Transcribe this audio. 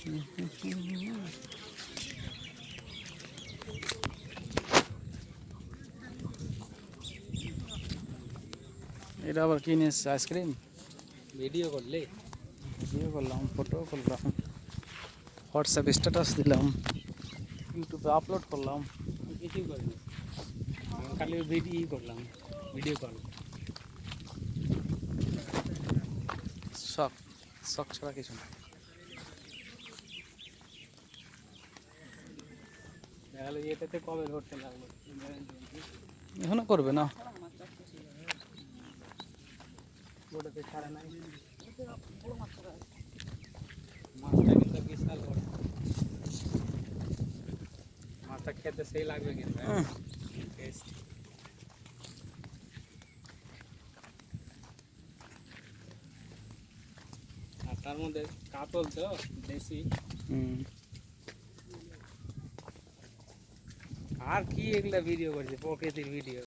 এটা আবার কি নিয়েছে আইসক্রিম? ভিডিও করলে ভিডিও করলাম, ফটো করলাম, হোয়াটসঅ্যাপ স্ট্যাটাস দিলাম, ইউটিউবে আপলোড করলাম। কিছুই করিনি, খালি ভিডিও করলাম, ভিডিও কল। শখ, শখ ছাড়া কিছু না। দেখালো এটাতে কবে ধরতে লাগলো, এখনো করবে না। ওটাতে ছাড়া নাই। মাছটা কিন্তু বিশাল বড়, মাছটা খেতে সেই লাগবে কিন্তু টেস্ট। আর তার মধ্যে কাতল তো দেশি। আর কি এগুলা ভিডিও করছে, প্রকৃতির ভিডিও।